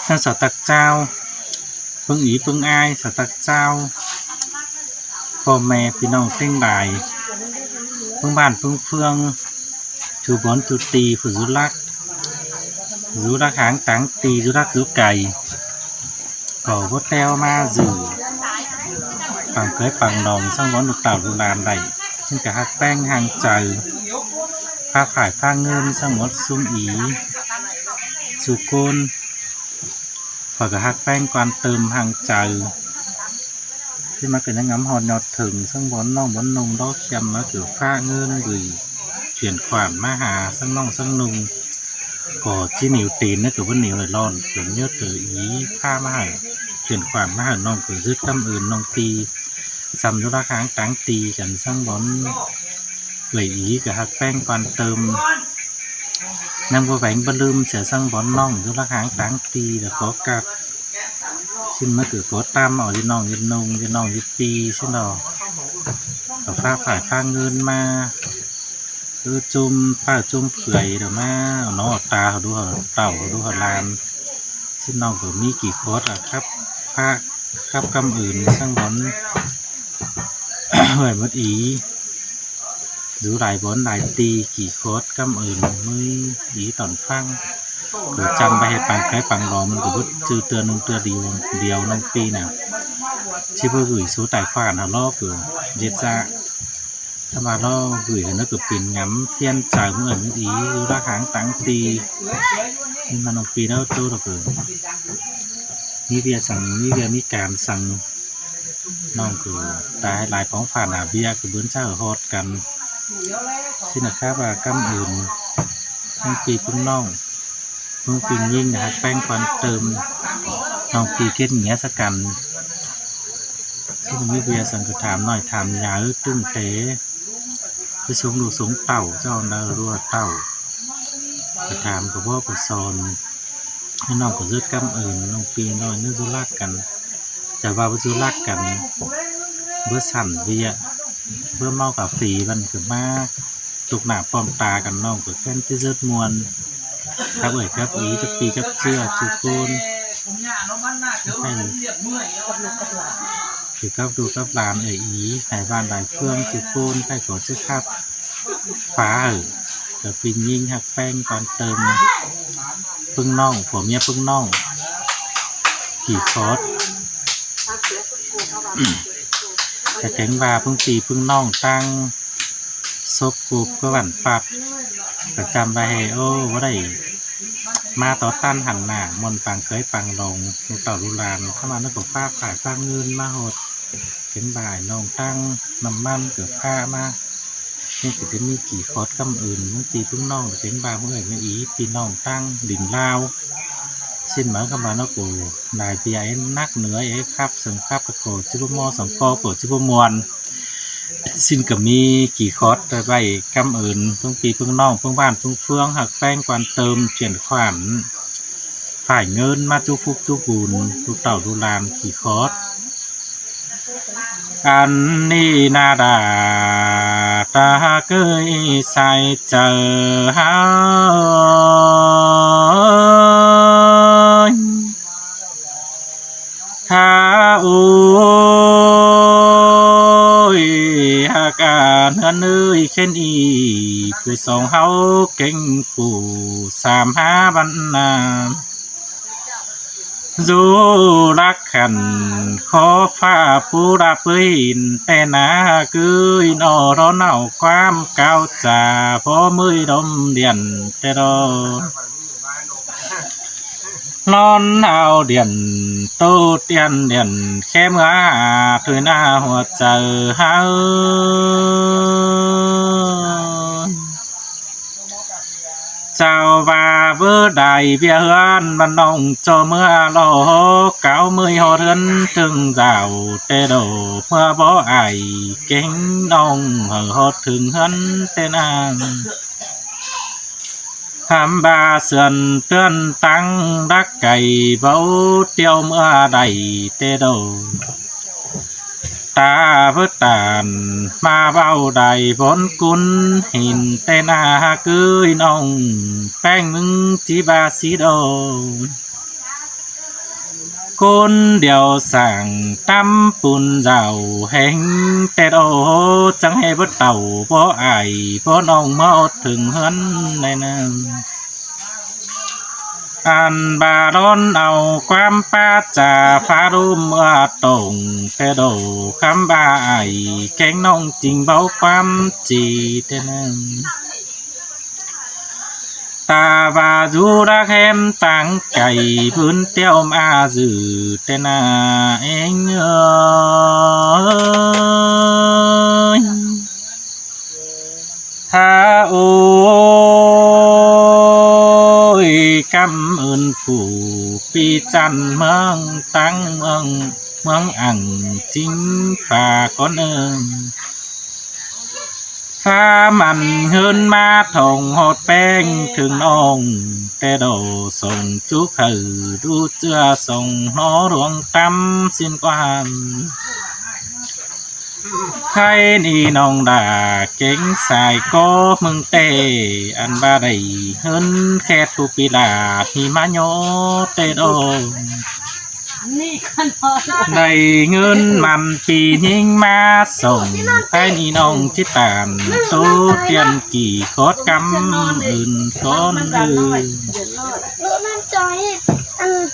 ท่านสตักเจ้าเพิ่งอีเพิ่งอายสตักเจ้าพ่อแม่พี่น้องเส้นบ่ายเพิ่งบ้านเพิ่งเฟืองจูบอนจูตีผู้ยุรักหางตังตียุรักยุไก่ก่อวัดแต้วมาสื่อปังเกยปังนองสร้างวันดุเต่าดุลานใดซึ่งกะฮักแป้งหางใจผ้าฝ่ายผ้าเงินสร้างวัดซุ้มอีสุโกนพอกะฮักแป้งกวนเติมหางใจที่มาเกิดน้ำงำหอนยอดถึงซึ่งบอนน้องบอนนงดอกยำมาเกี่ยวฟ้าเงินหรือเขียนขวานมาหาซึ่งน้องซึ่งนุงก่อที่หนิวตีนนั่นคือว่าหนิวเลยร้อนเกิดเยอะเกิดอีผ้ามาหาเขียนขวานมาหาน้องเกิดยึดกำอื่นน้องตีซ้ำยุราค้างตังตีกันซึ่งบอนเลยอีกับฮักแป้งกวนเติมนั่งบะแหวงบะลืมเสียซึ่งบอนน้องยุราค้างตังตีแล้วก็กัดxin mới cử có tam ở trên nòng trên pi xin đỏ ở pha phải pha ngân ma cứ chum pha chum phơi rồi ma nó ở tà họ đu họ tàu họ đu họ làm xin nòng của mi kỳ khót là khắp cam อื่น sang bón hỏi mất ý giữ lại bón lại ti kỳ khót cam อื่น mới ý tòn phăngคือจำไปให้ปังคล้ายปังรอมันก็บุจือเตือนนึงเตือนเดียวน้องปีน่ะที่เพื่อกุยสู้ไต่ฟ้าน่ะล้อคือเด็ดจ้าถ้ามาล้อกุยnóคือปิ่นงำเทียนจ่ายเมื่อนี้อีดูราคาตังตีนี่มันน้องปีแล้วโจ้เราคือมีเบียสั่งมีเบียมีการสั่งน้องคือตายหลายของฝ่าหนาเบียคือเบื้องเจ้าฮอดกันที่นะครับว่ากำอื่นน้องปีพึ่งน้องเมื่อปียิ่งนะครับแป้งควันเติมน้องปีเก็ดเงี้ยสักกันที่ผมวิเวียสังกถามหน่อยถามยาตึ้งเต๋ไปสูงดูสูงเต่าเจ้าเนอรัวเต่ากระถามกับพ่อกระซอนให้น้องกับยืดกำอื่นน้องปีน้อยนึกจุลักกันจะว่าจุลักกันเบื่อสั่นเวียเบื่อเมากับฝีมันคือมากตุกหนาปอมตากันน้องกับแค่ที่ยืดมวนครับเอ๋ยครับอีจะปีกับเชื่อจุกูนให้คือครับดูครับลานเอ๋ยอีไหนบ้านไหนเฟื่องจุกูนให้ขอชื่อครับฟ้ากับปีนยิ่งหักแป้งก่อนเติมพึ่งน่องผมเนี่ยพึ่งน่องขี่คอสแต่แกงวาพึ่งตีพึ่งน่องตั้งซบกูบก็หวั่นปัดประจำไปเฮโอว่าได้มาต่อต้านหันหน้ามนปังเคยปังลงในต่อรุลานเข้ามาในกบผ้าขายฟ้าเงินมาหดเข็นบ่ายนองตั้งน้ำมันเกือบผ้ามานี่ก็จะมีกี่คอร์สกำอื่นบางทีพึ่งน้องเข็นบ่าเมื่อไหร่ไม่อีปีน้องตั้งดินลาวสิ้นหมายเข้ามาเนาะกูนายปีไอ้นักเหนือไอ้ครับสังครับกระโกจิบุมอสังกอโกจิบุมวนสิ้นกับมีกี่คอร์สไปกำอื่นเพิ่งปีเพิ่งน้องเพิ่งบ้านเพิ่งเฟืองหักแป้งกวนเติมเฉียนขวัญฝ่ายเงินมาจูฟุกจูบุญดูเต่าดูลานกี่คอร์สอันนี้นาดาตาเกยใส่เจอหาถ้าอุ้ยอาการเฮือนเอ้ยเข็นอีคือสองเฮาเก่งผู้สามหาบรรณาจูรักขันขอฟ้าผู้รับอินแต่นาคืออินอรอเน่าความเก่าจ่าพอมือดมเดียนแต่รอนอนเอาเดียนโตเตียนเดียนแค่เมื่อถอยหน้าหัวใจเฮาเจ้าว่าเบื่อใดเบี้ยเฮือนมันน้องโจเมื่อรอเก่ามือหอเรือนถึงเจ้าเตโดเมื่อบ่ไอเก่งน้องเหอหอถึงเฮือนเตนางหำบาเสื่อนเตือนตั้งรักไก่เบาเตียวเมื่อใดเตโดตาเพื่อตานมาเบาใดผลกุลหินเตนาคือน้องแป้งมึงจีบาสีโด côn đèo sảng tam bùn rào hẹn tê đô chẳng hề bất tàu bó ải bó nông mơ thường hơn này nè an bà đón ao quam pa trà phá đô mưa tổng tê đô khám ba ải cánh nông trình báo quam chỉ tê nè ta và du đã khem tăng cày vươn tiêu ma dữ tên anh ơi ha ôi cảm ơn phụ pi chăn mương tăng mương ăn chính và con ơn pha mặn hơn ma thòng hột beng thường nong tê đồ sông chú khử đu chưa sông nó ruộng tâm xin quan khai ni nong đà kính xài có mừng tê ăn ba đầy hơn khe thu pi đà thì má nhó tê đồ đầy ngân mặn pì nhinh ma sông khai ni nong chít tàn tô tiền kỳ khót cắm ơn con ơi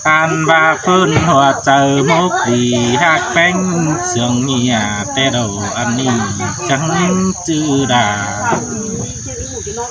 an ba phun hoa chờ mốc đi hát bánh sương nhà tê đầu ăn đi chẳng chữ đà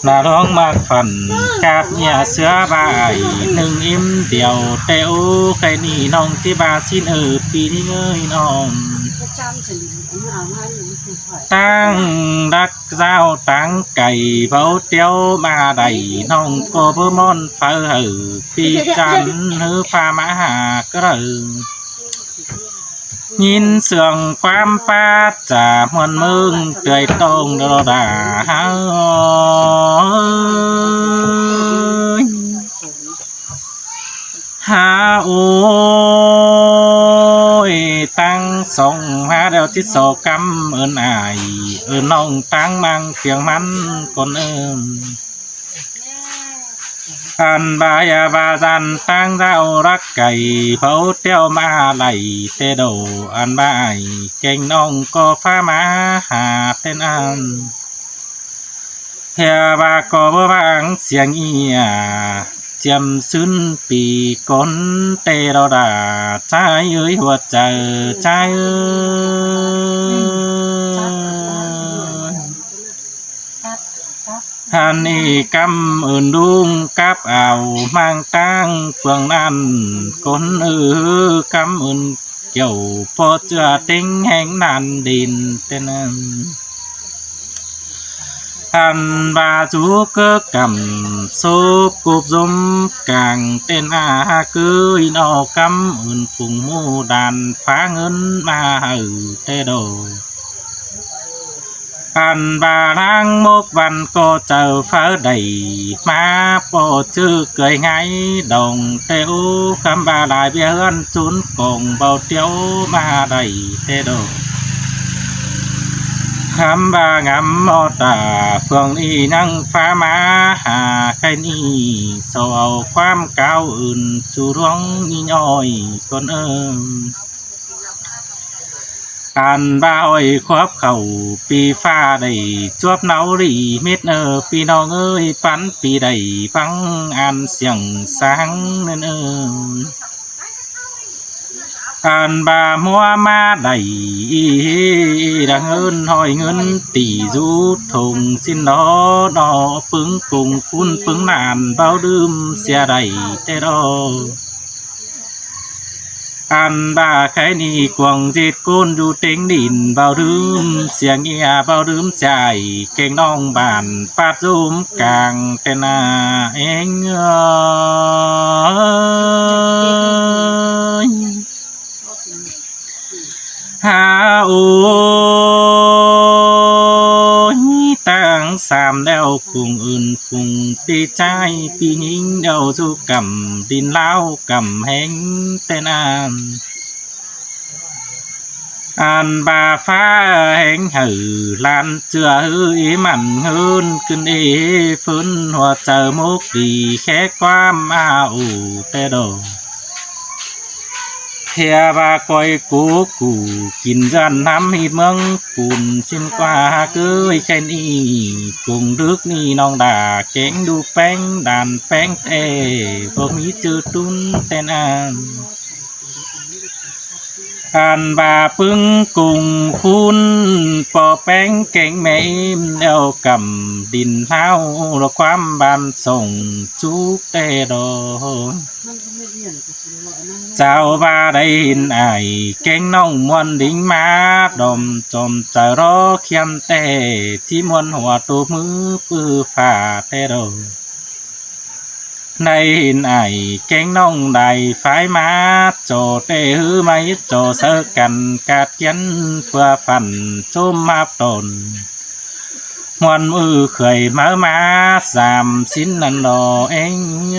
là đón mặc phần cáp nhà sữa bài nâng im điều teo cái ni nong tí ba xin ở pi đi ơi nong tăng đắc giao tăng cày bao tiêu mà đầy nong có bơ mon phở hở pi chăn hư pha mã hà cơ nhìn sườn quam pa trà muôn mương tươi tông đô đà ha ôi tăng sông ha đeo chít sổ cắm ơn ai ơn nông tăng mang tiếng mắn con ơn an ba ya ba gian tăng giao rắc cày phấu tiêu ma lầy tê đồ an ba ai kênh nông có pha má hà tên an hè ba có bơ vang xiềng y chiêm xuyên pì con tê đồ đà trái ơi hoạt chờ trái ơi hàn y căm ơn đung cáp ảo mang tang phường nan con căm ơn kiểu po chưa tính hẹn nan đình tên hàn bà chú cơ cầm số cục dùm càng tên cưới nó căm ơn phùng mô đàn phá ngân ma hử tê đồ hàn bà đang mốc văn cô chờ phá đầy má bộ chữ cười ngay đồng têu khám bà lại bia hơn chốn cùng bao tiêu ma đầy tê đồ khám bà ngắm mô tả phường y năng phá má hà khai ni sầu quam cao ơn chú ruộng như nhoi con ơn an ba ơi khoáp khẩu pi pha đầy chuop nấu rỉ mít pi nong ơi bắn pi đầy vắng an xiềng sáng nên an ba mua ma đầy đang hơn hỏi ngân tỷ du thùng xin nó đỏ pứng cùng phun pứng nàn bao đươm xe đầy tê đô an ba cái ni quăng dệt côn du tính đỉnh bao đươm xiềng nghe bao đươm chạy kênh nong bàn phát zoom càng tên anh ơi ha ôi tăng sam đeo cùng ơn cùng pi trai pi nhính đeo du cầm tin lao cầm hẹn tên an ba phá hẹn hử lan chưa hư ý mặn hơn cưng ê phun hoa chờ mốc đi khé qua ma ủ tê đồ Hè ba coi cố củ kín gian nắm hít mương cùn xin qua cưới khen y cùng nước ni nong đà kén đu bánh đàn bánh tê vô mỹ chư tún tên an bà pưng cùng phun bò bánh kén mẹ im đeo cầm đình thao rồiความbànส่ง chúc tê đồ chào ba đây hình ai kén nông muôn đính má đom chom chờ đó khiêm tê tí muôn hòa tô mứ pư phà tê đồ này hình ai kén nông đầy phái má trò tê hư mấy trò sơ cằn cát kiến phừa phần chôm áp tồn muôn mư khởi mở má giảm xin lần đồ anh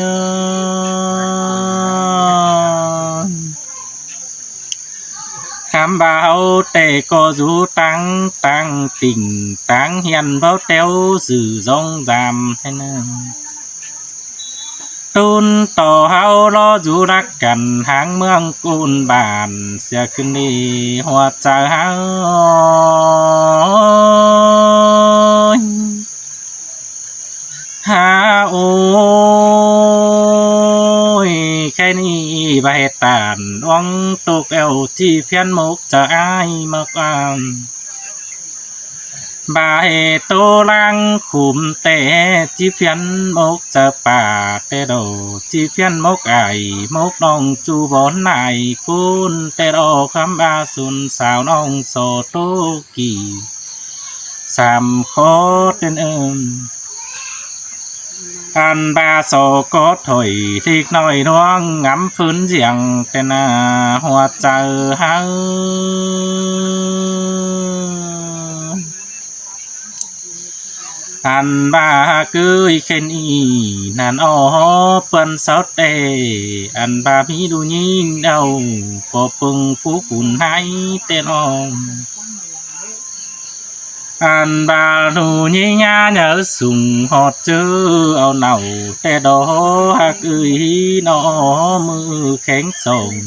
khám báo tê có rú tăng tăng tình tăng hiền báo téo dự dông giảm thế nào tôn tỏ hao lo rú đắc cảnh háng mương côn bàn sẽขึ้นđi hoa trà hao ha ôi cái này bài tàn đoán tục eo chi phiên mục chờ ai mà quan bài tô lang khùm tè chi phiên mục chờ bà tê đồ chi phiên mục ải mục nong chu bốn này côn tê đồ khám ba xuân xào nong sổ tô kỳ sàm khó tên an ba sổ có thổi thịt nồi đoang ngắm phun giềng tên hoa chờ hao an ba cưới khen y nàn ô phân sáu tê an ba mi đu nhìn đầu có pưng phú cùn hai tên ông an ba đu nhìn nhá nhớ sùng hot chữ ao nào tê đó ha cưới nó mưa khen sồng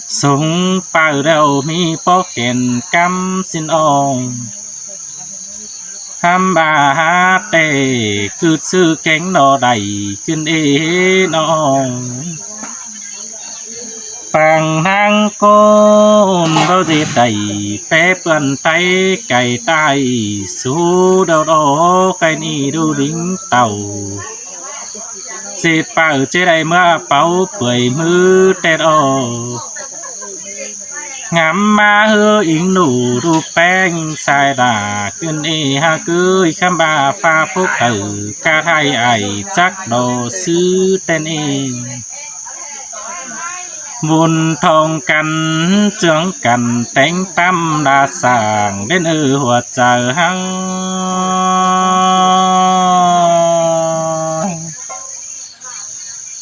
súng bao đầu mi bó khen cắm xin ông ham bà hát tê cứ sư cánh nó đầyขึ้นเอnó bằng hang côn bao gì đầy phép gần tay cày tay số đâu đó cái ni đu đính tàu dệt bảo chế đầy mưa bao bưởi mưa tết ô ngắm ma hư ính nụ đu bánh sai đàขึ้นเอฮะcưới khám bà pha phúc tử ca thay ai chắc đồ sư tên ê vun thong cằn trưởng cằn tánh tâm đa sàng đến hoạt chờ hăng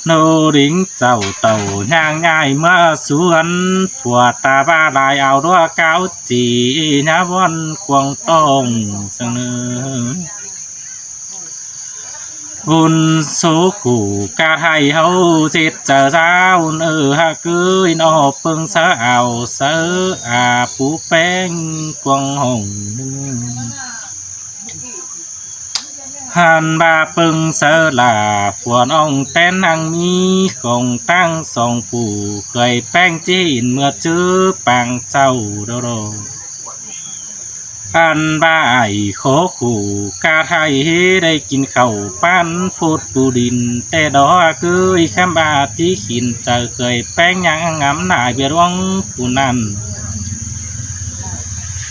nô đính chầu tàu nhang nhai mưa xuống phùa ta ba đại ảo đua cáo chỉ nhá von quang tông sang nữa vun số khủ ca hay hâu chết chờ sao nữ ha cưới nó phương sớ ảo sớ phú bén quang hồng hàn ba pưng sơ là phuon ông tên hàng mi không tăng song phủ khởi bang chín mưa chữ bằng châu đâu đâu hàn ba ải khó khủ ca thay đâyกิน khẩu pan phốt bù đình tê đó cưới khám ba tí khỉn chờ khởi bang nhang ngắm nải biệt ông phù nàn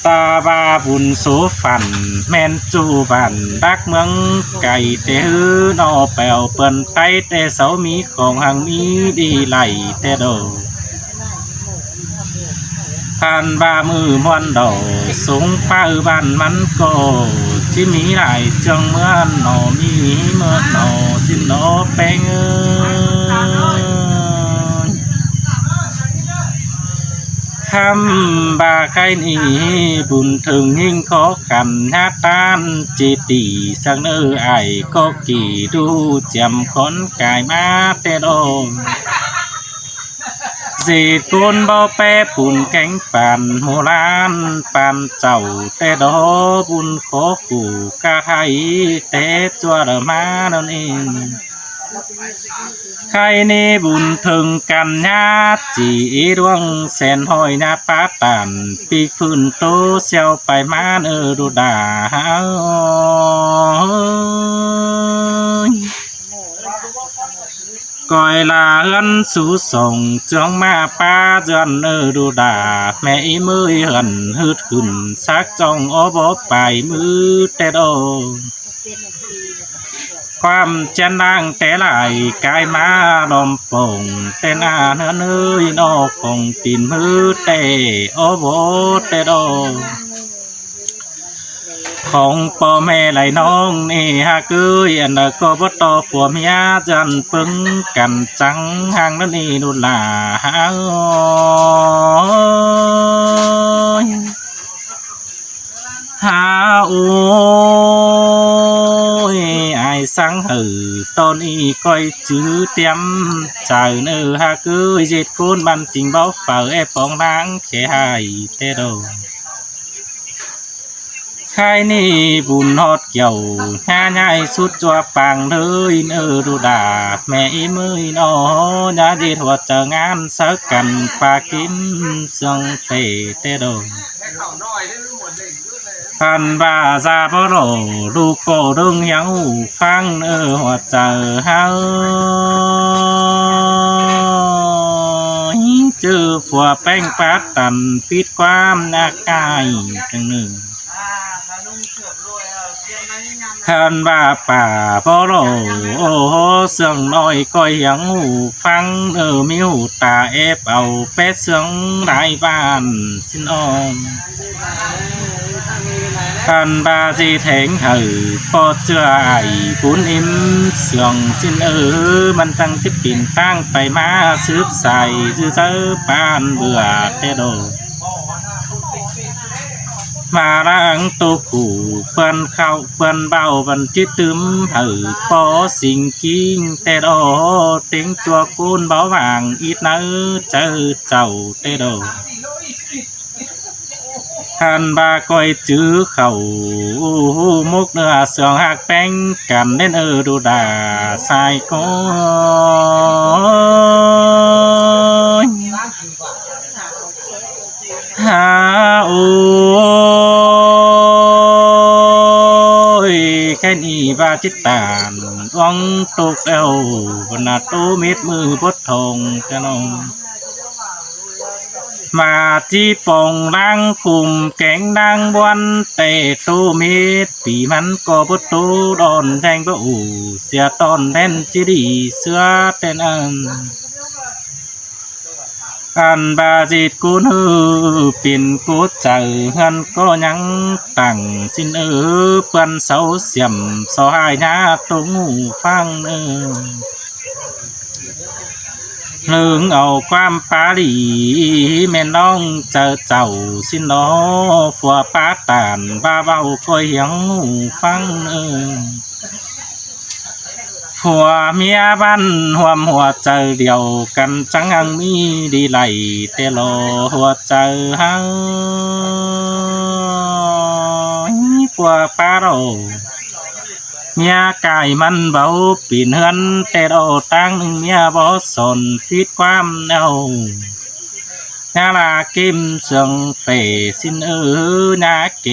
ta ba buồn số phản men chu bản đắc mương cày tê hư nó bèo bần tay tê sáu mí không hàng mí đi lại tê đồ hàn ba mư muôn đầu súng pa bàn mắn cổ chi mí lại trường mưa nổ mí mưa nổ xin nó beng khám ba khai ni buồn thường nhưng khó khăn hát tan chỉ tỷ sang nơi ai có kỳ đu chầm con cài má tê đô สีโกนบ่แปรปุ่นแกงปานโหรานปานเจ้าแต่ดอบุญขอขู่กาไทยแต่จัวละมานั่นเองใครนี่บุญถึงกันญาติจีดวงแสนหอยนาปาตานปีกฟื้นโตเสียวไปมาดูดาก่อยลาเฮือนสู่ส่งจ้องมาป้าจอนดูดาแม่อีมือหันฮึดขึ้นซักจ้องอบไปมือแต่โดความเจนดังแต่ไหลกายมาลมป่งแต่หน้าเนื้อเนื้อนอกของตีนมือแต่อบแต่โดของพ่อแม่ไหลน้องนี่ฮะคืออันก็บ่ต่อผัวเมียจันปึงกันจังห่างนั่นนี่ดูล่ะหาโอ้ยไอ้สังหือตอนนี้ก้อยจื้อเตรียมใจเนื้อฮะคือเจ็ดคนบันจริงบ่เฝ้าแอบปองนางแค่ให้เตโดใครนี่บุญฮอดเกี่ยวงาใหญ่สุดจัวปังเลยดูดาแม่อีมือนอยาจีหัวเจองานสักกันปากินสังเฟเตโดพันบาซาพโรลูกโกดึงยังฟังหัวเจอเฮาเจอฝัวแป้งปัดตันปิดความนักกายจังหนึ่งท่านว่าป่าพอโรโอ้โหเสียงน้อยก็ยังหูฟังมีหูตาเอฟเอาเป็ดเสียงหลายบ้านสินอมท่านบาจีแทงหือพอเจือไอ้ปุนอิ่มเสียงสินมันตั้งที่ปิ่นตั้งไปมาซื้อใส่ซื้อเจอปานเบื่อเตโดมาล้างตัวขู่เปิ้นเข้าเปิ้นเบาบันจิตตึมหือปอสิ่งกิ้งแต่ดอเต็งจัวกูนเบาหวางอีดนื้อเจอเจ้าเตโดท่านบาก้อยจื้อเข่ามุกเนื้อเสืองหักแป้งกันเล่นดูดาสายก้อยหาโอ้ยแค่นี้บาจิตตานวังตกเอวบนาโตเม็ดมือบดทองจะนองมาที่ปองร่างคุมแกงดังบวนเตะโตเม็ดปีมันก็บดโตดอนแทงบ่อูเสียตอนแทนจีดีเสือเต้นอันอันบาจิตกูนือปิ่นกูเจอหันก็ยังตั้งสินเปิ้นเสาเสียมสหายญาตงหูฟังหนึ่งเอาความปาลีแม่น้องเจอเจ้าสินนอฝัวป้าตานบ้าเบาก็ยังหูฟังหัวเมียบ้านหัวหัวเจอเดียวกันจังอังมีดีไหลเตโลหัวเจอหังหัวป้าโรเมียกายมันเบาปีนเฮือนเตโลตั้งหนึ่งเมียบ่สนคิดความเอานาลากิมเสียงเฟสินนาเก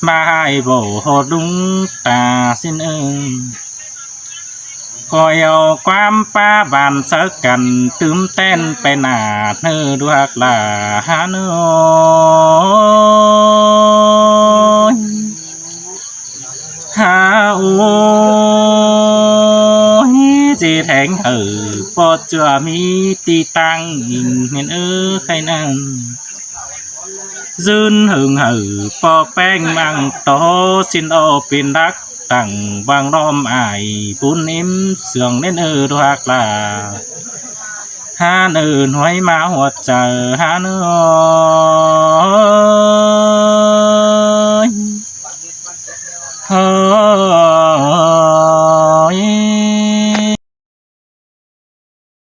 มาให้บ่หดดุงตาสินก็เอาความป้าบานสักกันตื่มเต้นไปหนาเนื้อดวกลาหาเนื้อหาโอ้ยจีแทงพอจะมีตีตังเห็นใครนั่งdương hưởng hử po beng mang to xin ô pin đắc tặng vàng đom ải bún im sườn đến đoạc là ha nừ nói má hoạt chờ ha nữa